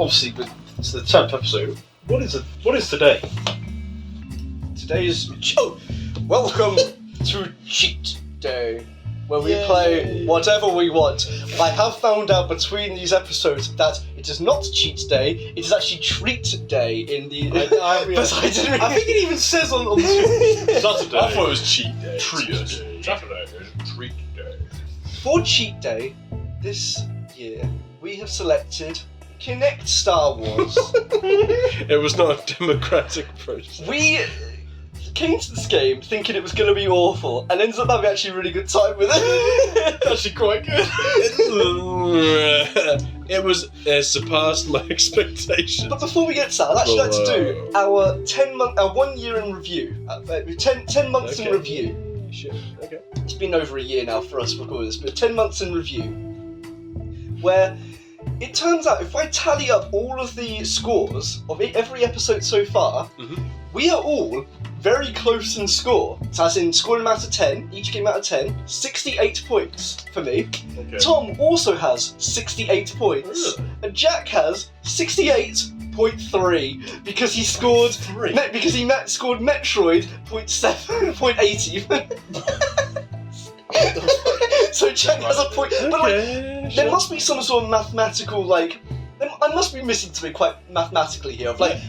obviously, but it's the 10th episode. What is it? What is today? Today is... Oh! Welcome to Cheat Day, where we play whatever we want. I have found out between these episodes that it is not Cheat Day, it is actually Treat Day in the... I think it even says on Saturday. I thought it was Cheat Day. Treat Day. Saturday is Treat Day. For Cheat Day, this year, we have selected Kinect Star Wars. It was not a democratic process. We came to this game thinking it was going to be awful, and ended up having actually a really good time with it. Actually quite good. It surpassed my expectations. But before we get to that, I'd actually like to do our 1 year in review. 10 months in review. Shit. Okay. It's been over a year now for us recording this, but 10 months in review. Where it turns out if I tally up all of the scores of every episode so far, we are all very close in score. So as in scoring out of 10, each game out of 10, 68 points for me. Okay. Tom also has 68 points. Really? And Jack has 68.3 because he scored scored Metroid 0.80. So Jack has a point, but there must be some sort of mathematical I must be missing something quite mathematically here. They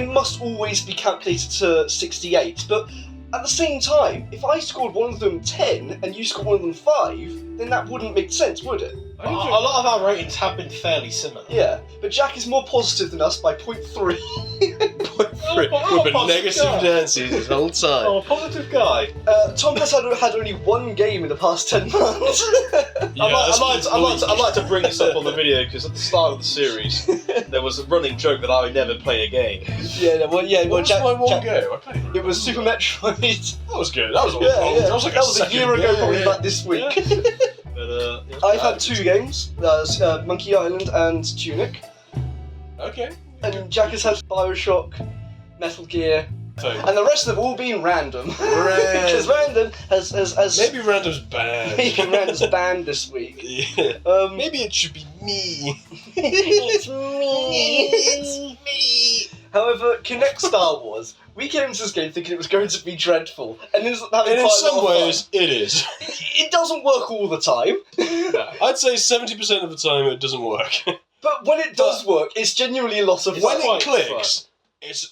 must always be calculated to 68. But at the same time, if I scored one of them 10 and you scored one of them 5, then that wouldn't make sense, would it? A lot of our ratings have been fairly similar. Yeah, but Jack is more positive than us by 0.3. We've been negative Nancy's this whole time. Oh, positive guy. Tom has had only one game in the past 10 months. I'd like to bring this up on the video because at the start of the series there was a running joke that I would never play a game. What was my one go? I can't even It was Super Metroid. That was good. That was That was like that was a year ago, probably like this week. But, I've had 2 games. Monkey Island and Tunic. Okay. And Jack has had Bioshock, Metal Gear, and the rest of them all been random. Because random has Maybe random's bad. maybe random's banned this week. Yeah. Maybe it should be me. It's me. However, Kinect Star Wars. We came into this game thinking it was going to be dreadful, and in some ways, it is. It doesn't work all the time. I'd say 70% of the time it doesn't work. But when it does work, it's genuinely a lot of when fun. it clicks,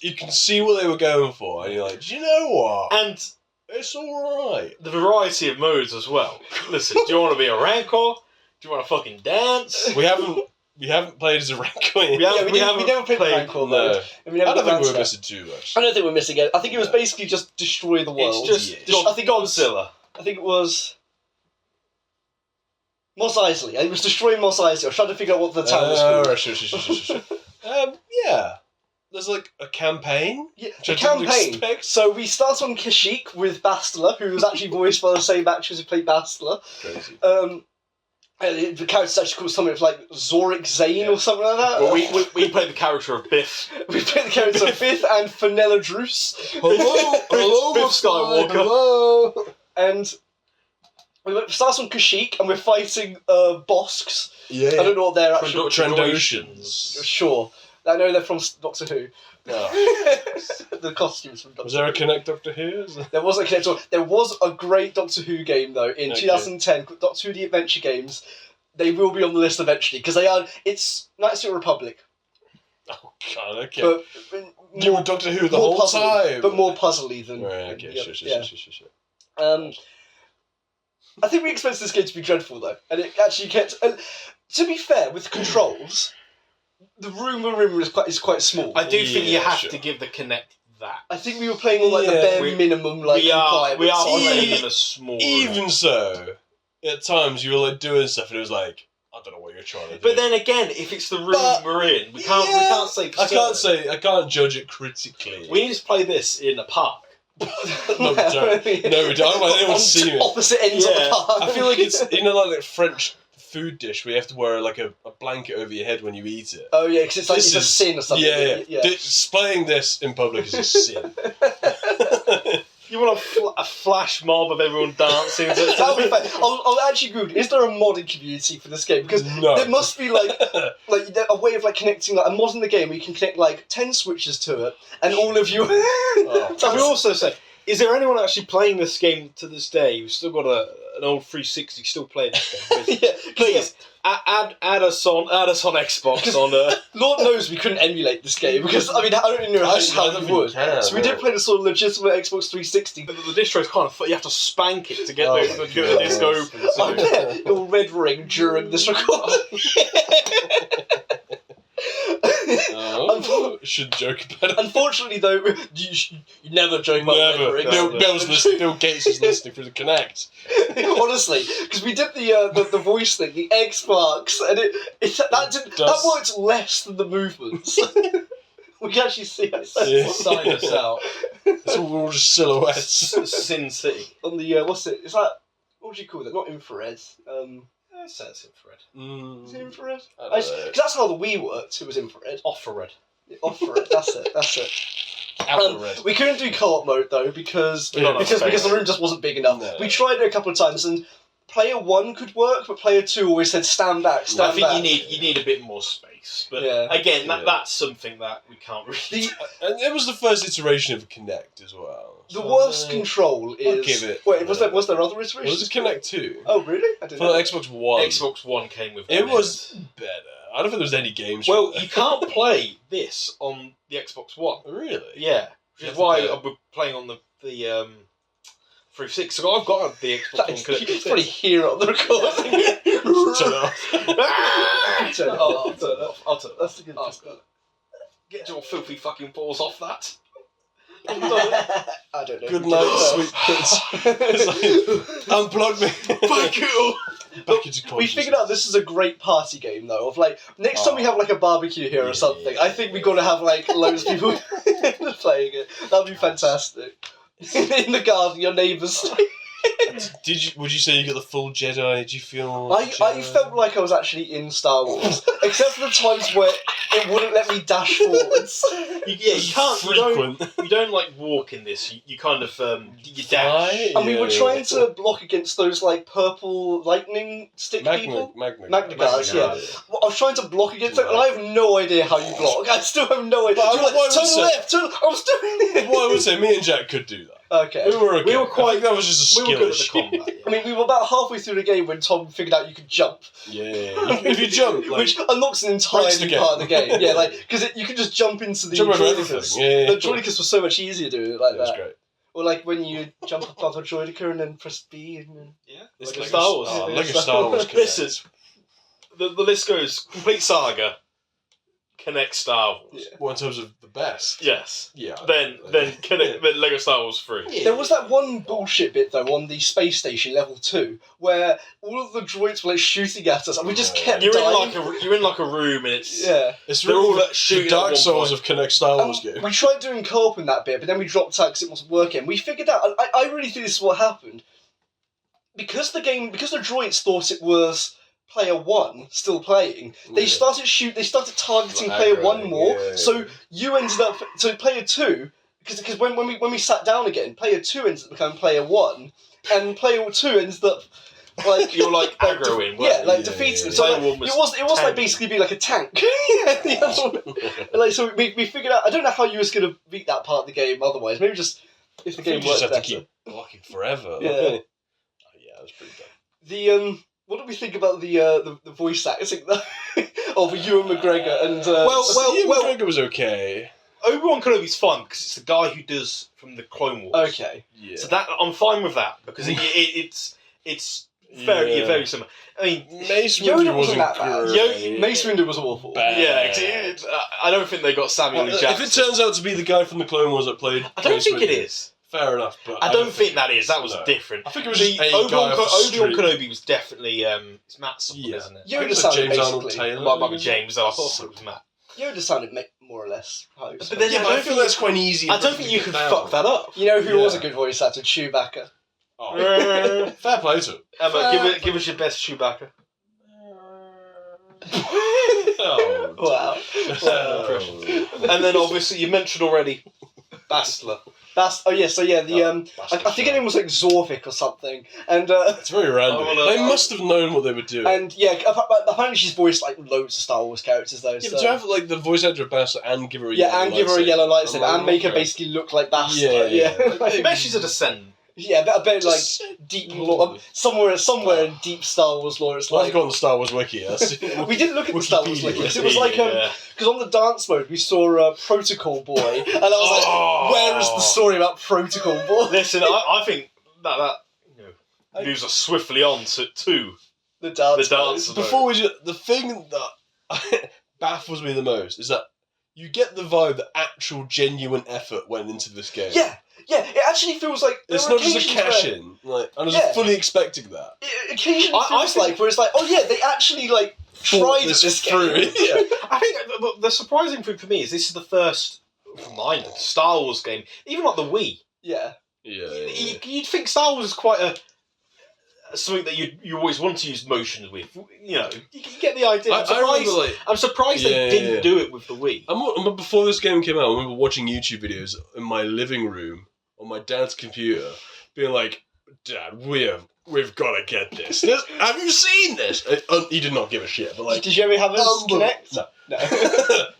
you can see what they were going for, and you're like, do you know what? And it's alright. the variety of modes as well. Listen, do you want to be a Rancor? Do you want to fucking dance? We haven't played as a Rancor. We never played Rancor mode. No. And we never I don't got think we around were to missing too much. I don't think we're missing it. I think it was basically just destroy the world. It's just I think Godzilla. I think it was Mos Eisley. It was destroying Mos Eisley. I was trying to figure out what the town was called. Right, sure. Yeah. There's like a campaign. Yeah, which a I didn't campaign. expect. So we start on Kashyyyk with Bastila, who was actually voiced by the same actress who played Bastila. Crazy. And the character's actually called something like Zorik Zane or something like that. Well, we played the character of Biff. We played the characters of Biff and Fenella Druce. Hello, Biff Skywalker. Hello. And we start on Kashyyyk and we're fighting Bosks. Yeah. I don't know what they're actually... Trandoshans. Sure. I know they're from Doctor Who. No. The costumes from Doctor Who. Was there a Kinect Doctor Who? There was a Kinect. There was a great Doctor Who game though in 2010. Doctor Who: The Adventure Games. They will be on the list eventually because they are. It's Knights of the Republic. Oh God. Okay. But You were Doctor Who the whole time. but more puzzly than. Right. Okay. yeah, Sure. I think we expected this game to be dreadful though, and it actually kept. To be fair, with controls, the room we're in is quite small. I do think you have to give the Kinect that. I think we were playing on the bare minimum we are playing Even- in a small Even room. so, at times you were like doing stuff, and it was like, I don't know what you're trying to do. But then again, if it's the room we're in, we can't say. I can't judge it critically. We need to play this in a park. No, we don't. No, we don't. I don't want anyone to see me. Opposite ends of the park. I feel like it's like French food dish where you have to wear like a blanket over your head when you eat it. Oh yeah, because it's like it's a sin or something. Yeah. Displaying this in public is a sin. You want a flash mob of everyone dancing? That would be fun. I'll actually Google, is there a modding community for this game? Because there must be like a way of like connecting, like a mod in the game where you can connect like 10 switches to it, and all of you. Can we also say, is there anyone actually playing this game to this day who's still got an old 360 still playing this game? Yeah, Please add us on Xbox on. Lord knows we couldn't emulate this game because I mean I don't even know how we would. So we did play the sort of legitimate Xbox 360. The distro's kind of you have to spank it to get the disc open. I bet your red ring during this recording. Should joke about it. Unfortunately, though, you never joke about red ring. Bill Gates is listening through the Kinect. Honestly, because we did the voice thing, the X marks, and that worked less than the movements. We can actually see ourselves. Sign us out. It's all just silhouettes. Sin City. On the what's it? Is that what would you call that? Not infrared. It says infrared. Is it infrared? Because that's how the Wii worked. It was infrared. Infrared. Infrared. That's it. Infrared. We couldn't do co-op mode though because the room just wasn't big enough. No. We tried it a couple of times and player 1 could work, but player 2 always said stand back. I think you need a bit more space. But again, that's something that we can't really. And it was the first iteration of Kinect as well. The worst control is. I'll give it. Wait, was there other iterations? It was a Kinect 2. Oh really? I didn't For know. Xbox One. Xbox One came with. It was better. I don't think there was any games. Well, you can't play this on the Xbox One. Really? Yeah, which is why we're playing on the 360. So I've got the Xbox One. You can probably hear it on the recording. Turn it off. Turn it off. I'll turn it off. That's a good. Get your filthy fucking paws off that. I don't know. Good night, sweet prince. Unplug me. Fuck you. Back into We figured out this is a great party game though. Of like next time we have like a barbecue here or something, I think we're gonna have like loads of people playing it. That'd be fantastic. In the garden, your neighbours. Would you say you got the full Jedi? Did you feel? I felt like I was actually in Star Wars, except for the times where it wouldn't let me dash forwards. You can't. You don't like walk in this. You kind of you dash. And we were trying to block against those like purple lightning stick people. Magna guys, yeah. I was trying to block against it, and I have no idea how you block. I still have no idea. Turn left. I was doing it. Well, I would say me and Jack could do that. Okay. We were okay. We were quite. I think that was just a skill. We were good issue. at the combat. I mean, we were about halfway through the game when Tom figured out you could jump. Yeah. If you jump, like, which unlocks an entire new part of the game. Yeah, like because you can just jump into the droidicas. Yeah. The droidicas were so much easier doing it like that. That's great. Or like when you jump above a droidica and then press B and then It's like Star Wars. Like a Star Wars. Listen, the list goes complete saga. Kinect Star Wars. Yeah. Well, in terms of the best. Yes. Yeah. Then Lego Star Wars 3. Yeah. There was that one bullshit bit though on the space station level 2 where all of the droids were like shooting at us and we just kept You're dying. in like a room and it's It's they're really all the shooting Dark at one Souls point. of Kinect Star Wars game. We tried doing co-op in that bit, but then we dropped out because it wasn't working. We figured out. I really think this is what happened because the droids thought it was player 1 still playing. They started targeting player 1 more. Yeah. So you ended up player 2 because when we sat down again, player 2 ended up becoming player 1, and player 2 ended up. Like you're like aggroing, defeating them. So like, it was like basically be like a tank. Like so, we figured out. I don't know how you was gonna beat that part of the game. Otherwise, maybe just if the game worked just have better. to keep blocking forever. Yeah. Yeah, that was pretty dumb. What do we think about the voice acting of Ewan McGregor and? Ewan McGregor was okay. Obi-Wan Kenobi's fun because it's the guy who does from the Clone Wars. Okay. Yeah. So that I'm fine with that because it's very similar. I mean, Mace Yoda Windu wasn't that bad. great. Mace Windu was awful. Bad. yeah, I don't think they got Samuel L. Jackson. If it turns out to be the guy from the Clone Wars that played, I don't Mace think it Windu, is. Fair enough, but I don't think that is. That was different. I think it was just a guy Obi-Wan off the street. Kenobi was definitely it's Matt something, isn't it? Yoda James sounded Arnold basically. Taylor. Well, maybe James. I thought it was Matt. Yoda sounded more or less close. But then Yeah, but I feel that's quite easy. I don't think you can fuck that up. You know who was a good voice actor? Chewbacca. Oh. Fair play to him. Emma, give us your best Chewbacca. Oh, Wow. And then obviously you mentioned already Bastila. So I think her name was like Zorvik or something, and it's very random. They must have known what they were doing. And apparently she's voiced like loads of Star Wars characters though. Yeah, so. but to have like the voice actor of Bastard and give her a yellow lightsaber and make her basically look like Bastard. I bet she's a descendant. Yeah, I bet like deep lore, somewhere in deep Star Wars lore, it's like. I've got on the Star Wars wiki. We didn't look at the Star Wars wiki. It was like because on the dance mode we saw Protocol Boy, and I was like, where is the story about Protocol Boy? Listen, I think that moves us swiftly on to the dance mode. Before we do, the thing that baffles me the most is that you get the vibe that actual genuine effort went into this game. Yeah, it actually feels like it's not just a cash-in. Like, I was fully expecting that. It occasionally feels like where it's like, oh yeah, they actually like tried this through. Yeah. I think the surprising thing for me is this is the first Star Wars game, even like the Wii. Yeah. You'd think Star Wars is quite something that you always want to use motion with. You get the idea. I'm surprised they didn't do it with the Wii. Before this game came out, I remember watching YouTube videos in my living room on my dad's computer, being like, "Dad, we've got to get this. Have you seen this?" He did not give a shit. But like, did you ever have a Kinect? No.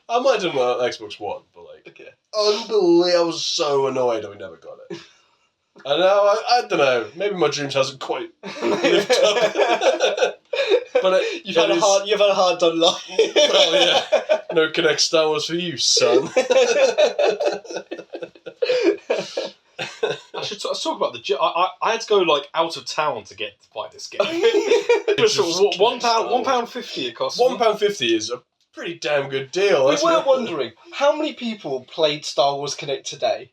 I might have done on Xbox One, but like, unbelievable. I was so annoyed that we never got it. And now I don't know. Maybe my dreams hasn't quite lived up. But you've had a hard done life. Well, yeah. No Kinect Star Wars for you, son. Let's talk about I had to go like out of town to buy this game. It was £1.50 it cost. £1.50 is a pretty damn good deal. We were wondering how many people played Star Wars Kinect today.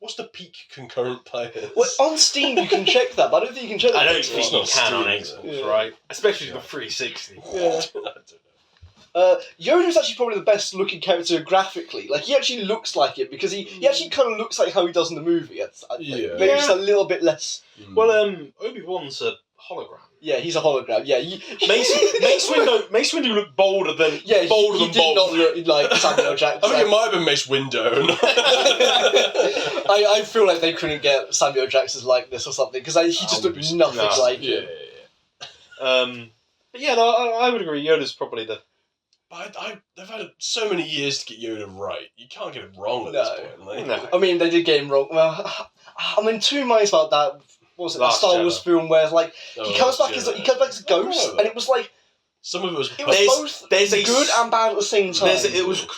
What's the peak concurrent players? Well, on Steam you can check that, but I don't think you can check that. I don't think you can on Xbox, right? Especially the 360. Yeah. Yoda's actually probably the best looking character graphically. Like, he actually looks like it, because he actually kind of looks like how he does in the movie. I think. Maybe just a little bit less. Well, Obi-Wan's a hologram. Yeah, he's a hologram. Yeah, Mace Windu looked bolder than he did not look like Samuel Jackson. I think it might have been Mace Windu. I feel like they couldn't get Samuel Jackson's likeness or something, because he just looked nothing like him. But yeah, no, I would agree. Yoda's probably the. But they've had so many years to get Yoda right. You can't get him wrong at this point. No. I mean, they did get him wrong. Well, I'm in two minds about that. What was it? The Star Wars film where like he comes back as a ghost, and it was like some of it was. Both good and bad at the same time.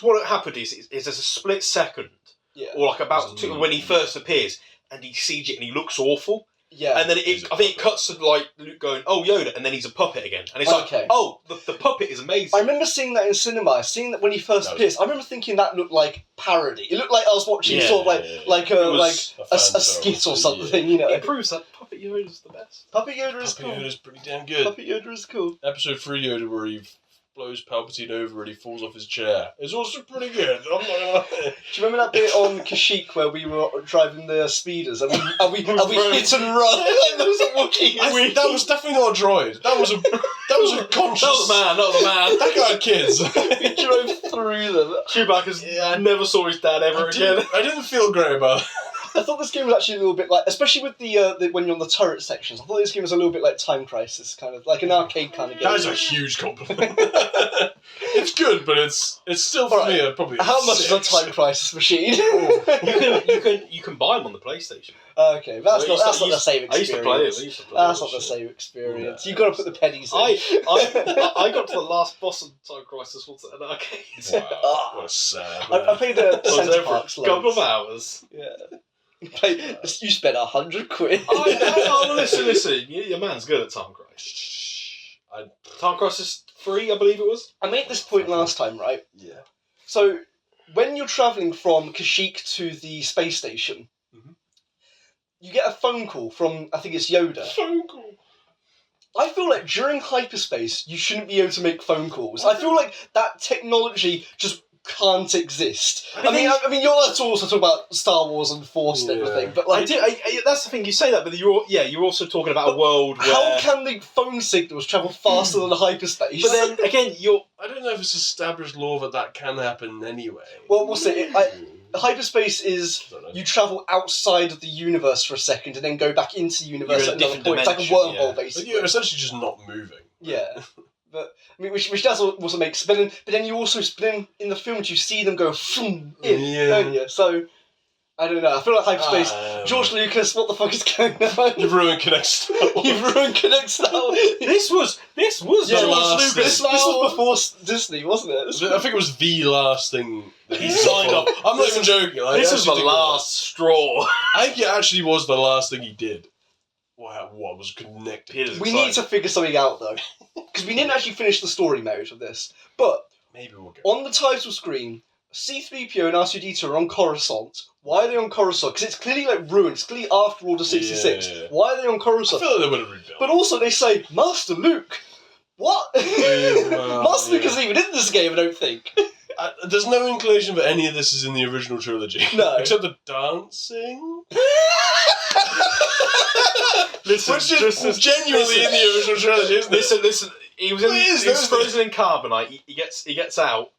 What happened is there's a split second, or like when he first appears, and he sees it and he looks awful. Yeah, and then I think it cuts to like Luke going, "Oh, Yoda," and then he's a puppet again, and it's like, "Oh, the puppet is amazing." I remember seeing that in cinema. Seeing that when he first appears, I remember thinking that looked like parody. It looked like I was watching sort of like a skit or something. You know, it proves that Puppet Yoda is the best. Puppet Yoda is cool. Puppet Yoda is pretty damn good. Puppet Yoda is cool. Episode 3 Yoda where he blows Palpatine over and he falls off his chair. It's also pretty good. I'm not gonna lie. Do you remember that bit on Kashyyyk where we were driving the speeders and we hit and run like there was a Wookiee? That was definitely not a droid. That was a conscious. That was a man. That guy had kids. We drove through them. Chewbacca's never saw his dad ever again. I didn't feel great about it. I thought this game was actually a little bit like, especially with the when you're on the turret sections, I thought this game was a little bit like Time Crisis, kind of like an arcade kind of game. That is a huge compliment. It's good, but it's still for me probably. How much is a Time Crisis machine? you can buy them on the PlayStation. Okay, that's not the same experience. I used to play it. That's not the same experience. You've got to put the pennies in. I got to the last boss of Time Crisis once at an arcade. Wow, what a sad. I played the Centre Parks a couple of hours. Yeah. You spent £100. Listen. Your man's good at Time Crisis. Time Crisis 3, I believe it was. I made this point last time, right? Yeah. So, when you're travelling from Kashyyyk to the space station, you get a phone call from, I think it's Yoda. Phone call? I feel like during hyperspace, you shouldn't be able to make phone calls. I feel like that technology just can't exist. I mean, you're allowed to also talk about Star Wars and Force and everything, but like, that's the thing. You say that, but you're also talking about a world where how can the phone signals travel faster than hyperspace? But then again, I don't know if it's established law that can happen anyway. Well, we'll see. hyperspace is you travel outside of the universe for a second and then go back into the universe at another point. It's like a wormhole, basically. But you're essentially just not moving. Yeah. But I mean, which does also make sense. But then you also in the films you see them go in, don't you? So I don't know. I feel like hyperspace. George Lucas, what the fuck is going on? You've ruined Kinect Star Wars. You've ruined Kinect Star Wars. This was George Lucas. This was before Disney, wasn't it? I think it was the last thing that he signed up. I'm not even joking. This was the last straw. I think it actually was the last thing he did. Wow, what was connected? We need to figure something out though, because we didn't actually finish the story mode of this. But maybe we'll get on the title screen, C-3PO and R2-D2 are on Coruscant. Why are they on Coruscant? Because it's clearly like ruined. It's clearly after Order 66. Yeah. Why are they on Coruscant? I feel like they would have rebuilt. But also they say, Master Luke. What? Master Luke isn't even in this game, I don't think. There's no inclination that any of this is in the original trilogy. No. Except the dancing. Listen, which is genuinely in the original trilogy, isn't it? Listen. He was frozen in carbonite. He gets out.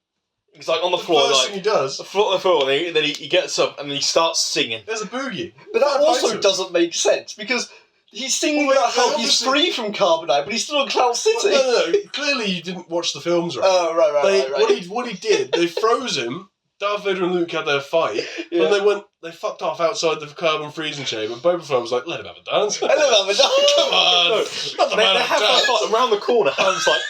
He's like on the floor. First like thing he does. The floor, and then he gets up and then he starts singing. There's a boogie. But that also doesn't make sense because he's singing about how he's free from carbonite, but he's still in Cloud City. No. Clearly, you didn't watch the films right. Oh, right. What he did, they froze him. Darth Vader and Luke had their fight, and they fucked off outside the carbon freezing chamber. Boba Fett was like, "Let him have a dance." Come on, they have like around the corner. Han's like,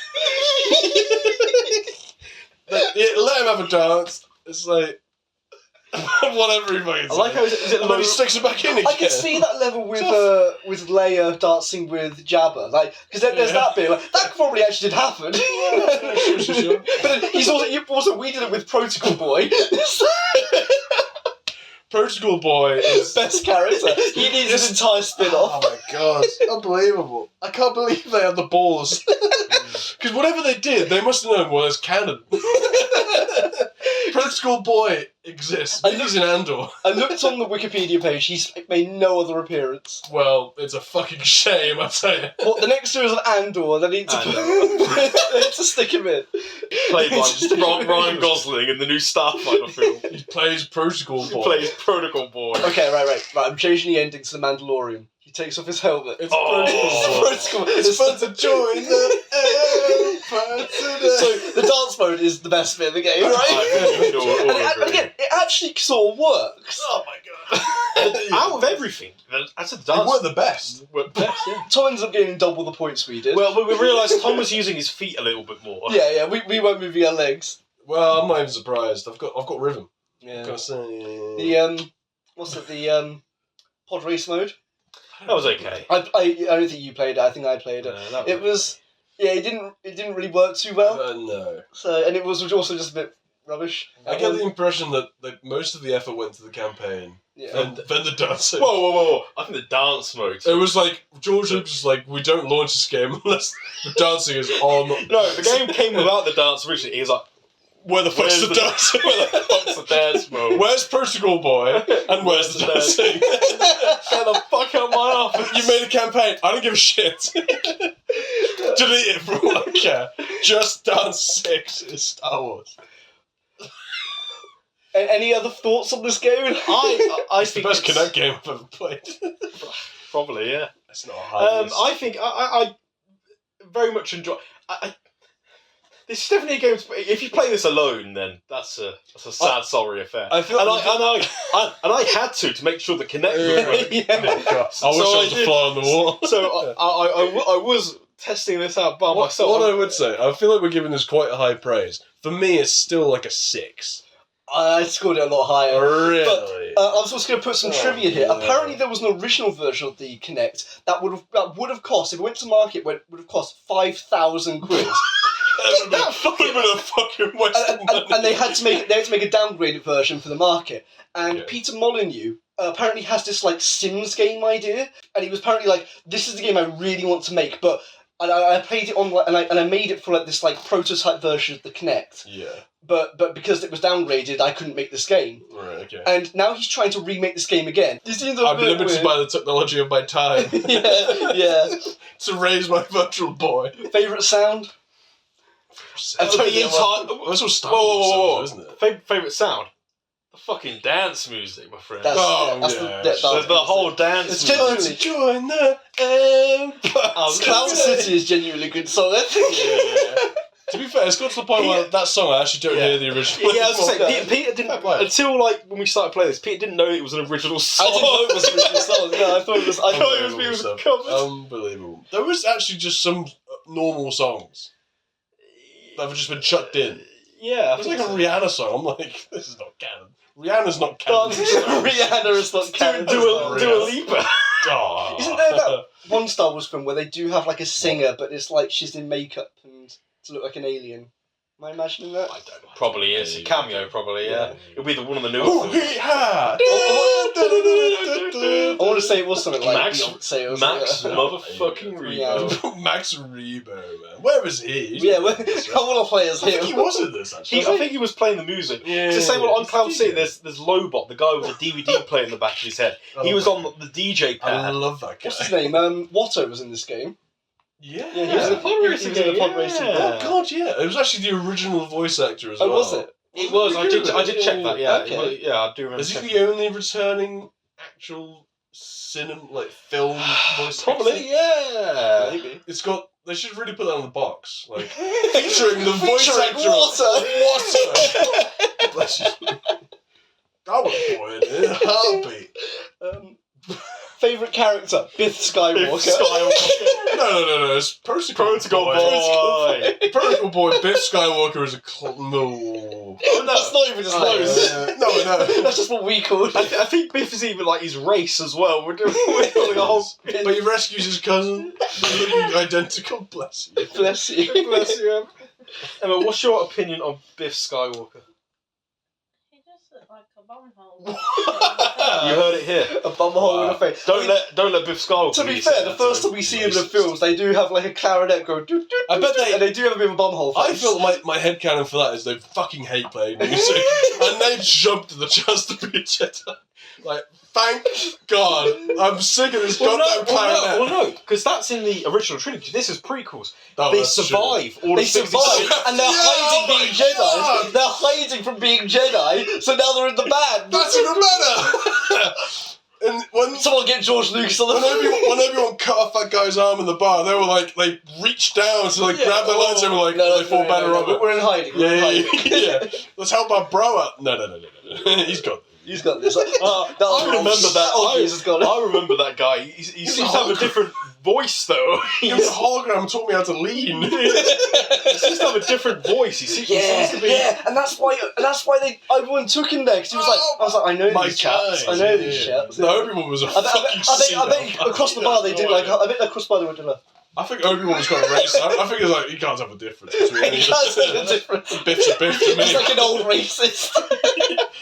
let him have a dance. It's like whatever he makes. I like how is it and then he sticks it back in again. I can see that level with Leia dancing with Jabba, like because there's that bit like, that probably actually did happen. Sure. But he's also we did it with Protocol Boy. Protocol Boy is best character. He needs an entire spin-off. Oh my god, unbelievable! I can't believe they had the balls. Because whatever they did, they must have known. Well, it's canon. Protocol Boy exists. He's in Andor. I looked on the Wikipedia page. He's made no other appearance. Well, it's a fucking shame, I tell you. Well, the next series of Andor, they need to stick him in. Played by Ryan Gosling in the new Starfighter film. He plays Protocol Boy. Protocol Boy. Okay, right. I'm changing the ending to The Mandalorian. He takes off his helmet. It's Protocol. It's fun to join the Empire today. So the dance mode is the best bit of the game, right? And again, it actually sort of works. Oh my god! Out of everything, that's a dance. We're the best. Tom ends up getting double the points we did. Well, we realised Tom was using his feet a little bit more. Yeah. We weren't moving our legs. Well, I'm not even surprised. I've got rhythm. Yeah. Gotta say. The what's it? The pod race mode. That was okay. I don't think you played it. I think I played it. It was it didn't really work too well. No. So and it was also just a bit rubbish. I get the impression that most of the effort went to the campaign. Yeah. And then the dancing. Whoa! I think the dance mode. It was like George Lucas was like, we don't launch this game unless the dancing is on. No, the game came without the dance originally. He was like, where the fuck's the dancing? Where the fuck's the dance mode? Where's Protocol Boy? And where's the dancing? Get the fuck out of my office. You made a campaign. I don't give a shit. Delete it for all I care. Just Dance 6 is Star Wars. Any other thoughts on this game? I think it's the best Kinect game I've ever played. Probably, yeah. It's not hard. I think I very much enjoy. This is definitely a game. If you play this alone, then that's a sad, sorry affair. I feel I had to make sure the Kinect was right. Yeah. I wish I was a fly on the wall. So I was testing this out by myself. What I would say, I feel like we're giving this quite a high praise. For me, it's still like a 6. I scored it a lot higher. Really? But I was also going to put some trivia here. No. Apparently, there was an original version of the Kinect that would have cost, if it went to market, would have cost 5,000 quid. That fucking been a fucking waste of money. And they had to make a downgraded version for the market. And Peter Molyneux apparently has this like Sims game idea, and he was apparently like, "This is the game I really want to make," but I played it on and I made it for like this like prototype version of the Kinect. Yeah. But because it was downgraded, I couldn't make this game. Right. Okay. And now he's trying to remake this game again. I'm limited by the technology of my time. yeah. To raise my virtual boy. Favorite sound? That's what Star Wars, isn't it? Favorite sound? The fucking dance music, my friend. That's the whole dance. It's genuinely join the Empire. Cloud City is genuinely a good song. I think. Yeah. To be fair, it's got to the point where that song I actually don't hear the original. Yeah, I was going to say, Peter didn't until like when we started playing this. Peter didn't know it was an original song. I didn't know it was an original song. No, I thought it was. I thought it was being covered. Unbelievable. There was actually just some normal songs that have just been chucked in. Yeah, it's like a Rihanna song. I'm like, this is not canon. Rihanna's not canon. Rihanna is not canon. Dua Lipa. Oh. Isn't there that one Star Wars film where they do have like a singer, but it's like she's in makeup and to look like an alien? Am I imagining that? I don't know. Probably is. A cameo, probably, yeah. It'll be one of the newer films. I want to say it was something like Max motherfucking Rebo. Max Rebo, man. Where was he? Yeah, I want to play as him. I think he was in this, actually. I think he was playing the music. Yeah, it's the same on Cloud City, there's Lobot, the guy with the DVD player in the back of his head. He was on the DJ pad. I love that guy. What's his name? Watto was in this game. Yeah, he was in the Podracing. Oh god, yeah! It was actually the original voice actor as well. Oh, was it? It was. I did check that. Yeah, okay. I do remember. Is he the only returning actual film voice actor? Probably, yeah. Maybe. It's got. They should really put that on the box, like featuring the voice actor Water. Water. Bless you. I was born in a heartbeat. Favourite character? Biff Skywalker. No. It's Protocol Boy. Protocol Boy. Biff Skywalker is a no. That's not even his nose. No. That's just what we called it. I think Biff is even like his race as well. We're doing like a whole. But he rescues his cousin. They're looking identical. Bless you. Bless you. Bless you. Emma, what's your opinion on Biff Skywalker? Like a bumhole. You heard it here. A bumhole in the face. Don't let Biff Skywalker. To be fair, the first time we see him in the films, they do have like a clarinet going. I bet and they do have a bit of a bumhole face. I feel my headcanon for that is they fucking hate playing music, and they jumped at the chance to be a Jedi. Like, thank God, I'm sick of this goddamn clarinet. Well, no, because that's in the original trilogy. This is prequels. Oh, they survive. They survive, and they're hiding being Jedi. God. They're hiding from being Jedi, so now they're in the band. That's even better. And when someone get George Lucas on the when Obi-Wan cut off that guy's arm in the bar, they were like, they reached down to like grab their lightsaber, like they thought better of it. We're in hiding. Yeah. Let's help our bro out. No. He's got. He's got this. I remember that. I remember that guy. He seems to have a different voice, though. He was a hologram. Taught me how to lean. He seems to have a different voice. He seems to be. Yeah, and that's why everyone took him there because he was like, I know these chaps. I know these chaps. No, Obi-Wan was a fucking I bet across the bar they did like. I bet across the bar they were doing like. I think Obi-Wan was quite racist. I think it's like, you can't have a difference between He can't have a difference. Biff's a biff to me. He's like an old racist.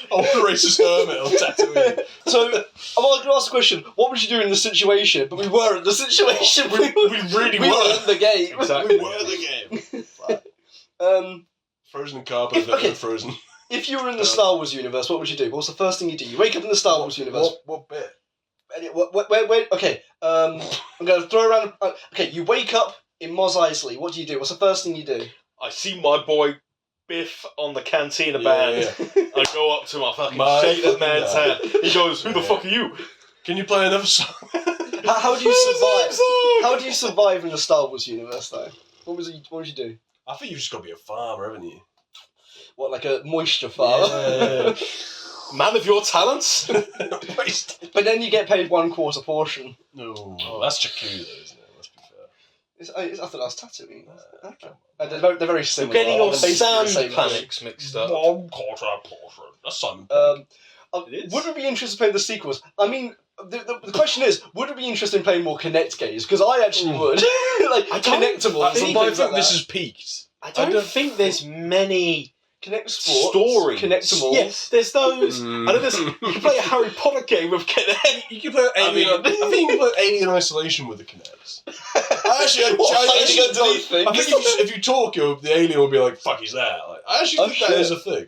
Old racist hermit on Tatooine. So, I'm going to ask a question. What would you do in this situation? But we were in the situation. We really were. We were in the game. Exactly. We were the game. Frozen in car, but never frozen. If you were in the Star Wars universe, what would you do? What's the first thing you do? You wake up in the Star Wars universe. What bit? Wait. Okay. I'm going to throw around. Okay, you wake up in Mos Eisley. What do you do? What's the first thing you do? I see my boy Biff on the cantina band. Yeah. I go up to him, I fucking shake that man's hand. He goes, "Who the fuck are you? Can you play another song?" How do you survive? How do you survive in the Star Wars universe, though? What would you do? I think you've just got to be a farmer, haven't you? What, like a moisture farmer? Yeah. Man of your talents? But then you get paid 1/4 portion. No, that's Jakku though, isn't it? Let's be fair. I thought that was Tatooine. Okay. They're very similar. You're getting your sand planets mixed up. 1/4 portion. That's something. Would we be interested in playing the sequels? I mean, the question is, would we be interested in playing more Kinect games? Because I actually would. Like, Kinectables. I think this has peaked. I don't think there's many... Kinect Sports, stories. Kinectables. Yes, there's those. I know there's. You can play a Harry Potter game with Kinect. You can play Alien. I think you can play Alien Isolation with the Kinects. I think if you talk, the alien will be like, "Fuck, he's there." Like, I actually think that is a thing.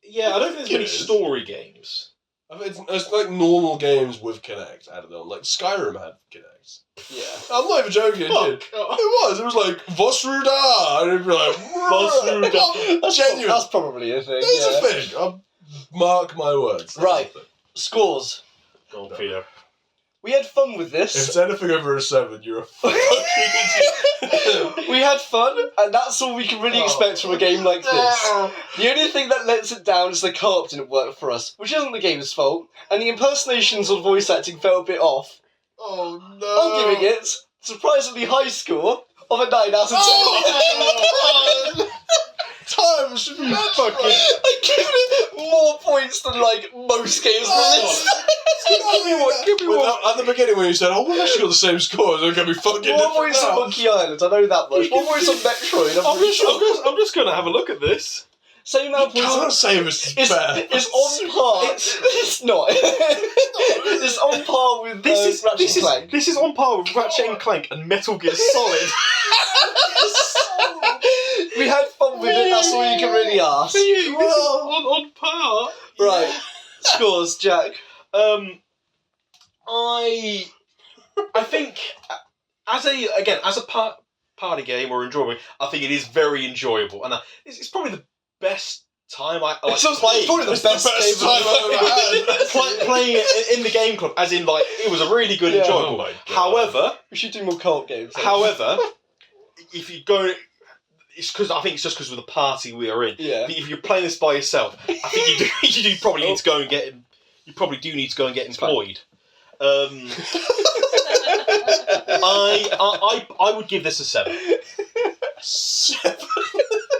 Yeah, I don't think there's many story games. I think it's like normal games with Kinect added on. Like Skyrim had Kinects. Yeah. I'm not even joking, it did. It was like, Vosruda! And it'd be like, Vosruda. That's genuine. That's probably a thing. It's a thing. Mark my words. Right. Scores. Go on, Peter. We had fun with If this. it's anything over a 7, you're a fucking idiot. We had fun, and that's all we can really expect from a game like this. The only thing that lets it down is the co-op didn't work for us, which isn't the game's fault, and the impersonations or voice acting fell a bit off. Oh no. I'm giving it surprisingly high score of a 9 out of 10. Oh, time should be fucking. I give it more points than like most games on this. Give me one. At the beginning when you said, "Oh, we've actually got the same score," they're gonna be fucking. More points on Monkey Island, I know that much. More points on Metroid. I'm just going to have a look at this. Same amount of You points. can't say this is bad. It's on par. It's not. It's on par with Ratchet and Clank. This is on par with Ratchet and Clank and Metal Gear Solid. We had fun with it. That's all you can really ask. This is on par. Right. Scores, Jack. I think as a party game or enjoyment, I think it is very enjoyable, and it's probably the best time I played. It's probably the best game time I've ever had. Playing it in the game club, as in like it was a really good, enjoyable. Oh my God. However, we should do more co-op games. However, if you go, it's because I think it's just because of the party we are in. Yeah. If you're playing this by yourself, I think you do probably need to go and get. You probably do need to go and get employed. I would give this a 7. 7.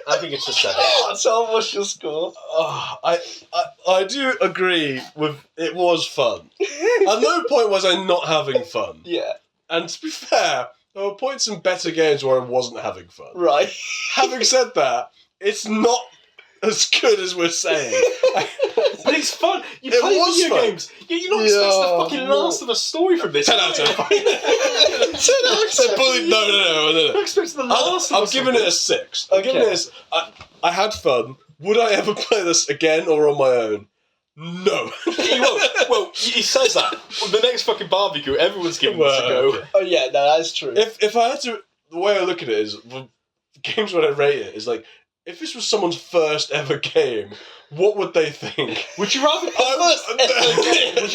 I think it's a 7. So what's your score? I do agree with it was fun. At no point was I not having fun. Yeah. And to be fair, there were points in better games where I wasn't having fun. Right. Having said that, it's not as good as we're saying. But it's fun. You It play was video fun. games. You're not expecting the fucking last of a story from this. 10 out of 10. 10 out of 10. No. You're expecting the last of I'm us. giving it a 6. I'm giving it I had fun. Would I ever play this again or on my own? No. You won't. Well, he says that. Well, the next fucking barbecue, everyone's giving this a go. Okay. Oh yeah, no, that's true. If I had to, the way I look at it is, the games when I rate it is like, if this was someone's first ever game, what would they think? Would you rather would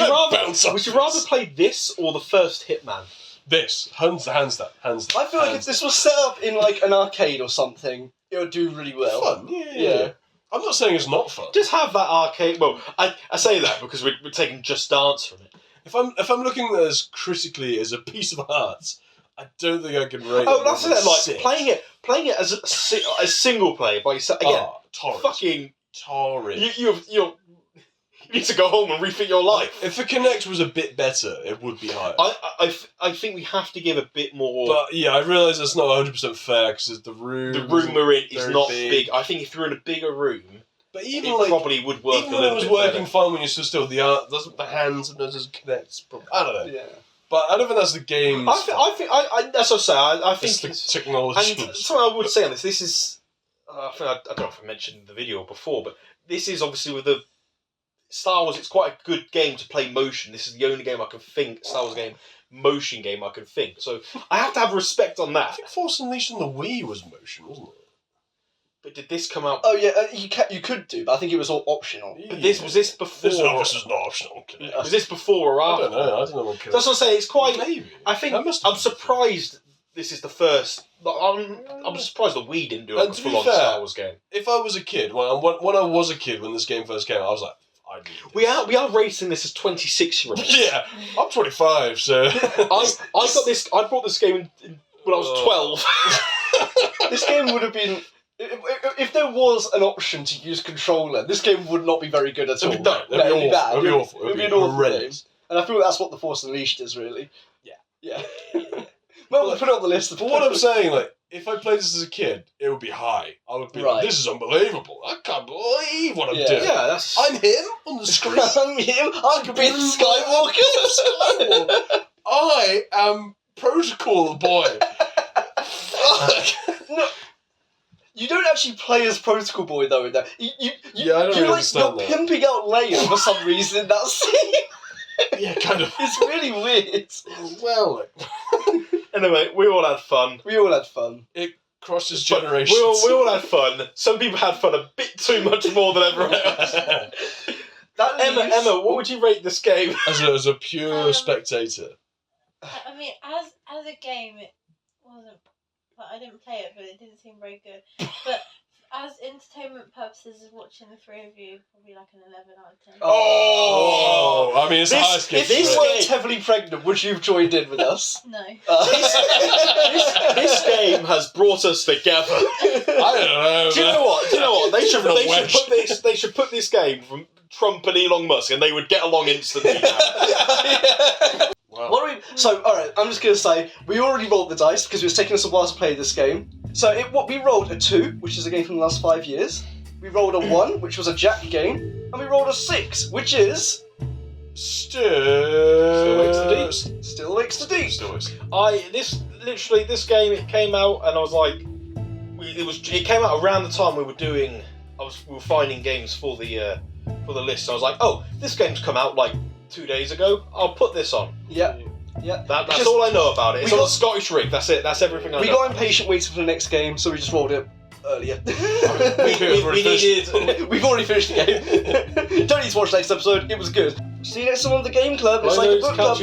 you rather play this or the first Hitman? This. Hands down. I feel like if this was set up in like an arcade or something, it would do really well. Fun, yeah. I'm not saying it's not fun. Just have that arcade. Well, I say that because we're taking Just Dance from it. If I'm looking at it as critically as a piece of art, I don't think I can rate it. Oh, that's it. Like 6. playing it as a single player by yourself again. Torrent. Fucking torrent. You need to go home and rethink your life. If the Kinect was a bit better, it would be higher. I think we have to give a bit more. But yeah, I realise it's not 100% fair because the room. The room we're in is very not big. big. I think if you're in a bigger room, But even it like probably would work even a when little it was bit working better. fine when you stood still, the art doesn't. The hands sometimes doesn't connect. I don't know. Yeah. But I don't think that's the game. I think that's what I say. I It's think the technology. And something I would say on this. This is I don't know if I mentioned the video before, but this is obviously with the Star Wars. It's quite a good game to play motion. This is the only game I can think Star Wars motion game I can think. So I have to have respect on I that. think Force Unleashed on the Wii was motion, wasn't it? But did this come out? Oh yeah, you could do, but I think it was all optional. But this was this before? This was not optional. Was this before or I after? don't know. I don't know what. That's what I'm saying. It's quite. Maybe. I think That must I'm have- surprised. This is the first. I'm surprised that we didn't do like And a to be full-on fair, Star Wars game. If I was a kid, when I was a kid when this game first came out, I was like, I need this. We are rating this as 26-year-olds. Yeah, I'm 25, so I bought this game when I was 12. This game would have been. If there was an option to use controller, this game would not be very good at all. It'd be It'd be bad. It'd be awful. It'd be an awful game. horrendous. And I feel that's what the Force Unleashed is, really. Yeah. Yeah. Well, we'll put it on the list. But what I'm saying, like, if I played this as a kid, it would be high. I would be Right. like, this is unbelievable. I can't believe what I'm Yeah. doing. Yeah, that's. I'm him on the screen. I'm him. I could be the Skywalker. I am Protocol Boy. Fuck. No. You don't actually play as Protocol Boy though in that. Yeah, I don't really understand you're that. pimping out Leia for some reason in that scene. Yeah, kind of. It's really weird. Well, Anyway, we all had fun. We all had fun. Crosses generations. We all had fun. Some people had fun a bit too much more than everyone else. Emma, what would you rate this game? As a pure spectator. I mean, as a game, it wasn't. Like, I didn't play it, but it didn't seem very good. But as entertainment purposes, of watching the three of you, probably like an 11 out of 10. Oh! I mean, it's the highest game. If this weren't heavily pregnant, would you have joined in with us? No. This game has brought us together. I don't know. Do you know what? They should put this game from Trump and Elon Musk, and they would get along instantly now. Wow. Alright, I'm just going to say, we already rolled the dice because it was taking us a while to play this game. So we rolled a 2, which is a game from the last 5 years. We rolled a 1, which was a Jack game. And we rolled a 6, which is... Still wakes the deep. Still wakes the deep. This game, it came out, and I was like... It came out around the time we were finding games for the list. So I was like, oh, this game's come out like 2 days ago. I'll put this on. Yeah. That's all I know about it. It's on a Scottish rig. That's it. That's everything I know. We got impatient waiting for the next game, so we just rolled it earlier. We've already finished the game. Don't need to watch the next episode. It was good. See you next time on the Game Club. It's like a book club.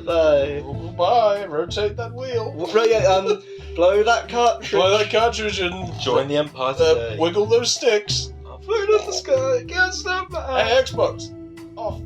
Bye-bye. Bye. Rotate that wheel. Blow that cartridge. Blow that cartridge and join the Empire today. Wiggle those sticks. I'm flying up the sky. Can't stop my Hey, Xbox. Off.